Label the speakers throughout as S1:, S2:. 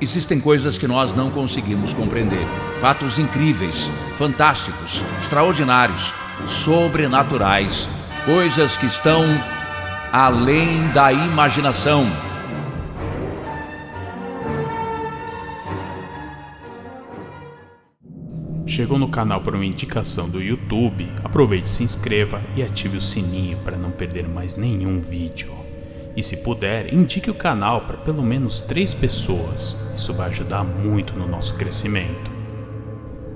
S1: Existem coisas que nós não conseguimos compreender. Fatos incríveis, fantásticos, extraordinários, sobrenaturais. Coisas que estão além da imaginação.
S2: Chegou no canal por uma indicação do YouTube? Aproveite, se inscreva e ative o sininho para não perder mais nenhum vídeo. E se puder, indique o canal para pelo menos 3 pessoas. Isso vai ajudar muito no nosso crescimento.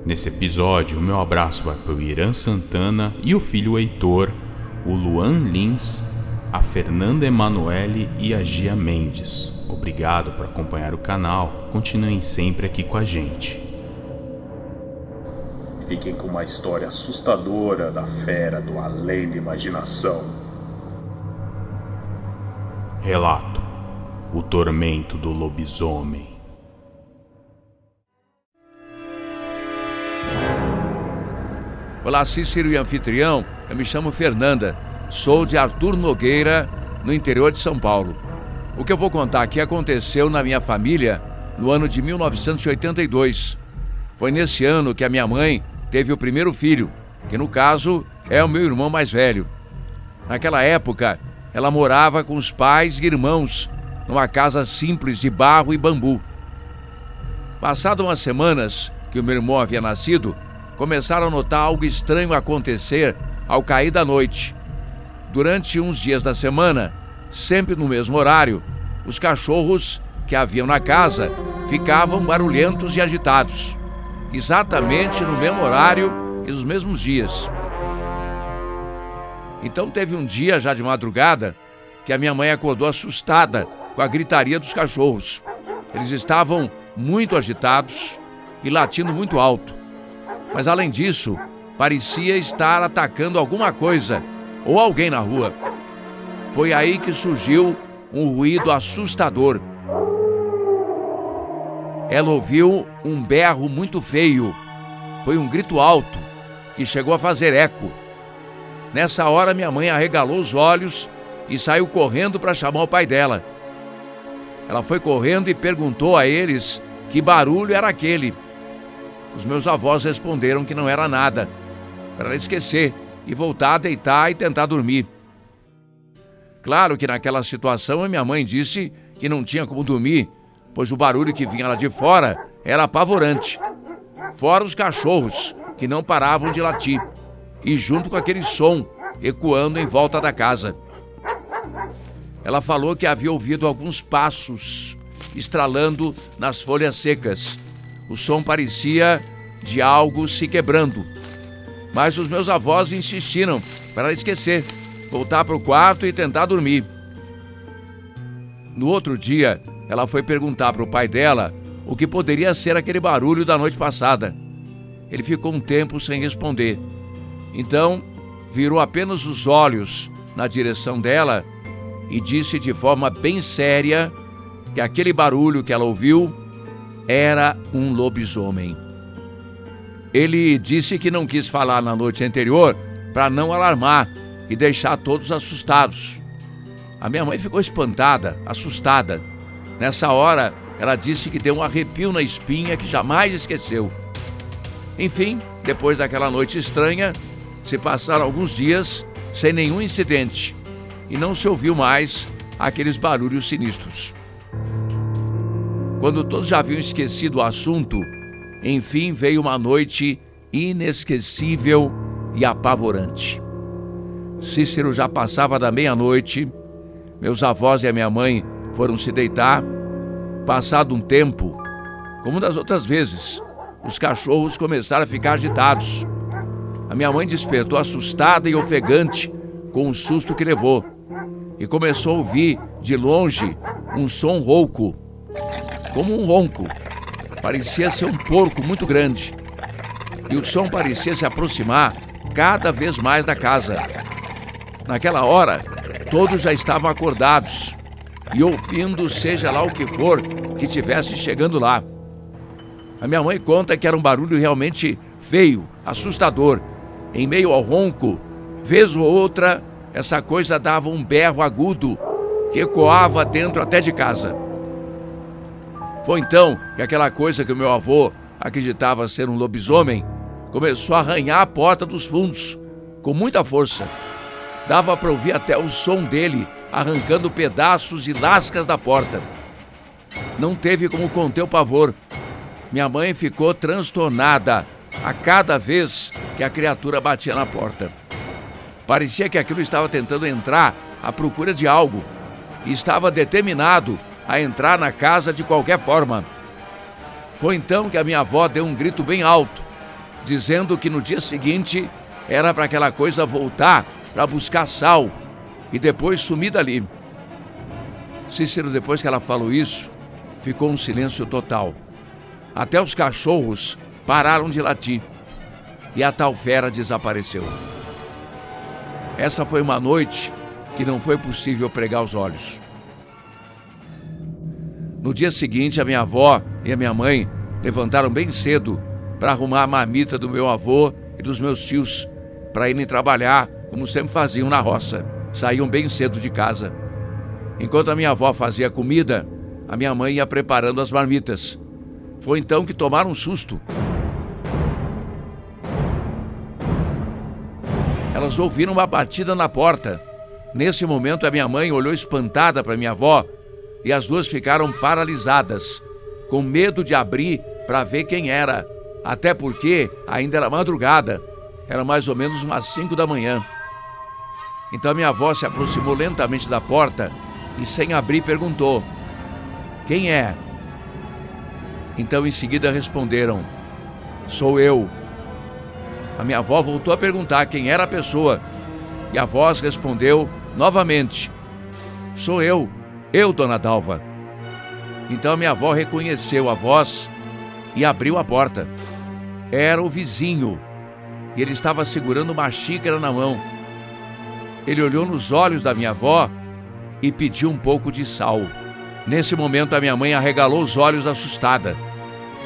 S2: Nesse episódio, o meu abraço vai para o Irã Santana e o filho Heitor, o Luan Lins, a Fernanda Emanuele e a Gia Mendes. Obrigado por acompanhar o canal. Continuem sempre aqui com a gente.
S3: Fiquem com uma história assustadora da fera do além da imaginação.
S2: Relato: O Tormento do Lobisomem.
S1: Olá, Cícero e anfitrião. Eu me chamo Fernanda. Sou de Arthur Nogueira, no interior de São Paulo. O que eu vou contar aqui aconteceu na minha família no ano de 1982. Foi nesse ano que a minha mãe teve o primeiro filho, que no caso é o meu irmão mais velho. Naquela época, ela morava com os pais e irmãos numa casa simples de barro e bambu. Passado umas semanas que o meu irmão havia nascido, começaram a notar algo estranho acontecer ao cair da noite. Durante uns dias da semana, sempre no mesmo horário, os cachorros que haviam na casa ficavam barulhentos e agitados. Exatamente no mesmo horário e nos mesmos dias. Então teve um dia, já de madrugada, que a minha mãe acordou assustada com a gritaria dos cachorros. Eles estavam muito agitados e latindo muito alto. Mas além disso, parecia estar atacando alguma coisa ou alguém na rua. Foi aí que surgiu um ruído assustador. Ela ouviu um berro muito feio. Foi um grito alto que chegou a fazer eco. Nessa hora, minha mãe arregalou os olhos e saiu correndo para chamar o pai dela. Ela foi correndo e perguntou a eles que barulho era aquele. Os meus avós responderam que não era nada, para ela esquecer e voltar a deitar e tentar dormir. Claro que naquela situação a minha mãe disse que não tinha como dormir, pois o barulho que vinha lá de fora era apavorante. Fora os cachorros, que não paravam de latir, e junto com aquele som ecoando em volta da casa. Ela falou que havia ouvido alguns passos estralando nas folhas secas. O som parecia de algo se quebrando. Mas os meus avós insistiram para ela esquecer, voltar para o quarto e tentar dormir. No outro dia, ela foi perguntar para o pai dela o que poderia ser aquele barulho da noite passada. Ele ficou um tempo sem responder. Então, virou apenas os olhos na direção dela e disse de forma bem séria que aquele barulho que ela ouviu era um lobisomem. Ele disse que não quis falar na noite anterior para não alarmar e deixar todos assustados. A minha mãe ficou espantada, assustada. Nessa hora, ela disse que deu um arrepio na espinha que jamais esqueceu. Enfim, depois daquela noite estranha, se passaram alguns dias sem nenhum incidente e não se ouviu mais aqueles barulhos sinistros. Quando todos já haviam esquecido o assunto, enfim veio uma noite inesquecível e apavorante. Cícero já passava da meia-noite, meus avós e a minha mãe foram se deitar. Passado um tempo, como das outras vezes, os cachorros começaram a ficar agitados. A minha mãe despertou assustada e ofegante com o susto que levou e começou a ouvir de longe um som rouco, como um ronco. Parecia ser um porco muito grande e o som parecia se aproximar cada vez mais da casa. Naquela hora, todos já estavam acordados e ouvindo seja lá o que for que estivesse chegando lá. A minha mãe conta que era um barulho realmente feio, assustador. Em meio ao ronco, vez ou outra, essa coisa dava um berro agudo que ecoava dentro até de casa. Foi então que aquela coisa que o meu avô acreditava ser um lobisomem começou a arranhar a porta dos fundos com muita força. Dava para ouvir até o som dele arrancando pedaços e lascas da porta. Não teve como conter o pavor. Minha mãe ficou transtornada a cada vez que a criatura batia na porta. Parecia que aquilo estava tentando entrar à procura de algo e estava determinado a entrar na casa de qualquer forma. Foi então que a minha avó deu um grito bem alto, dizendo que no dia seguinte era para aquela coisa voltar para buscar sal e depois sumir dali. Cícero, depois que ela falou isso, ficou um silêncio total. Até os cachorros pararam de latir e a tal fera desapareceu. Essa foi uma noite que não foi possível pregar os olhos. No dia seguinte, a minha avó e a minha mãe levantaram bem cedo para arrumar a marmita do meu avô e dos meus tios para irem trabalhar, como sempre faziam na roça. Saíam bem cedo de casa. Enquanto a minha avó fazia comida, a minha mãe ia preparando as marmitas. Foi então que tomaram um susto. Elas ouviram uma batida na porta. Nesse momento, a minha mãe olhou espantada para minha avó e as duas ficaram paralisadas, com medo de abrir para ver quem era, até porque ainda era madrugada, era mais ou menos umas 5 da manhã. Então minha avó se aproximou lentamente da porta e, sem abrir, perguntou: "Quem é?" Então em seguida responderam: "Sou eu." A minha avó voltou a perguntar quem era a pessoa e a voz respondeu novamente: "Sou eu, Dona Dalva." Então a minha avó reconheceu a voz e abriu a porta. Era o vizinho e ele estava segurando uma xícara na mão. Ele olhou nos olhos da minha avó e pediu um pouco de sal. Nesse momento a minha mãe arregalou os olhos assustada.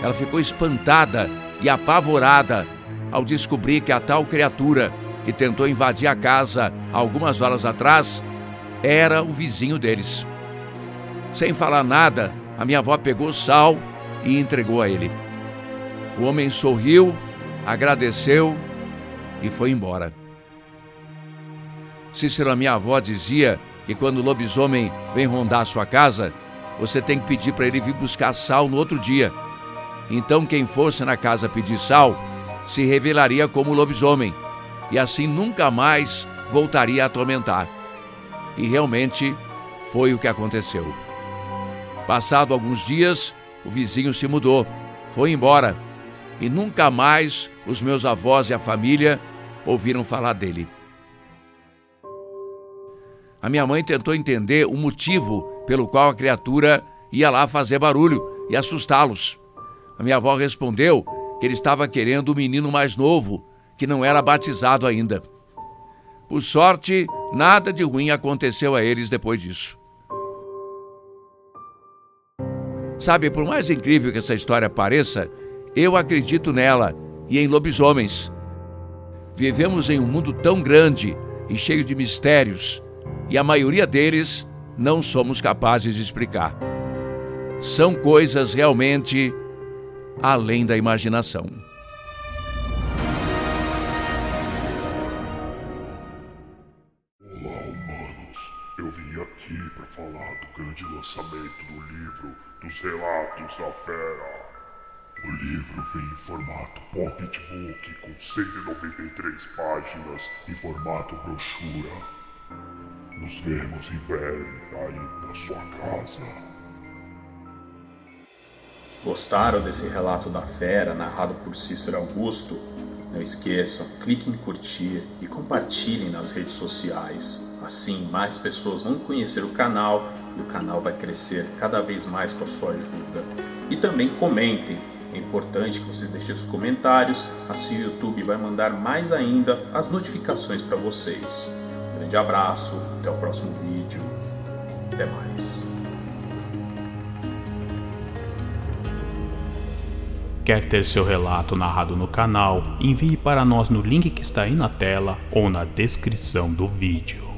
S1: Ela ficou espantada e apavorada ao descobrir que a tal criatura que tentou invadir a casa algumas horas atrás era o vizinho deles. Sem falar nada, a minha avó pegou o sal e entregou a ele. O homem sorriu, agradeceu e foi embora. Cícero, a minha avó dizia que quando o lobisomem vem rondar a sua casa, você tem que pedir para ele vir buscar sal no outro dia. Então quem fosse na casa pedir sal se revelaria como lobisomem e assim nunca mais voltaria a atormentar. E realmente foi o que aconteceu. Passado alguns dias, o vizinho se mudou, foi embora e nunca mais os meus avós e a família ouviram falar dele. A minha mãe tentou entender o motivo pelo qual a criatura ia lá fazer barulho e assustá-los. A minha avó respondeu que ele estava querendo o menino mais novo, que não era batizado ainda. Por sorte, nada de ruim aconteceu a eles depois disso. Sabe, por mais incrível que essa história pareça, eu acredito nela e em lobisomens. Vivemos em um mundo tão grande e cheio de mistérios, e a maioria deles não somos capazes de explicar. São coisas realmente além da imaginação.
S4: Olá, humanos. Eu vim aqui para falar do grande lançamento do livro dos Relatos da Fera. O livro vem em formato pocketbook com 193 páginas em formato brochura. Nos vemos em breve aí na sua casa.
S3: Gostaram desse relato da fera narrado por Cícero Augusto? Não esqueçam, cliquem em curtir e compartilhem nas redes sociais. Assim, mais pessoas vão conhecer o canal e o canal vai crescer cada vez mais com a sua ajuda. E também comentem. É importante que vocês deixem os comentários, assim o YouTube vai mandar mais ainda as notificações para vocês. Um grande abraço, até o próximo vídeo. Até mais.
S2: Quer ter seu relato narrado no canal? Envie para nós no link que está aí na tela ou na descrição do vídeo.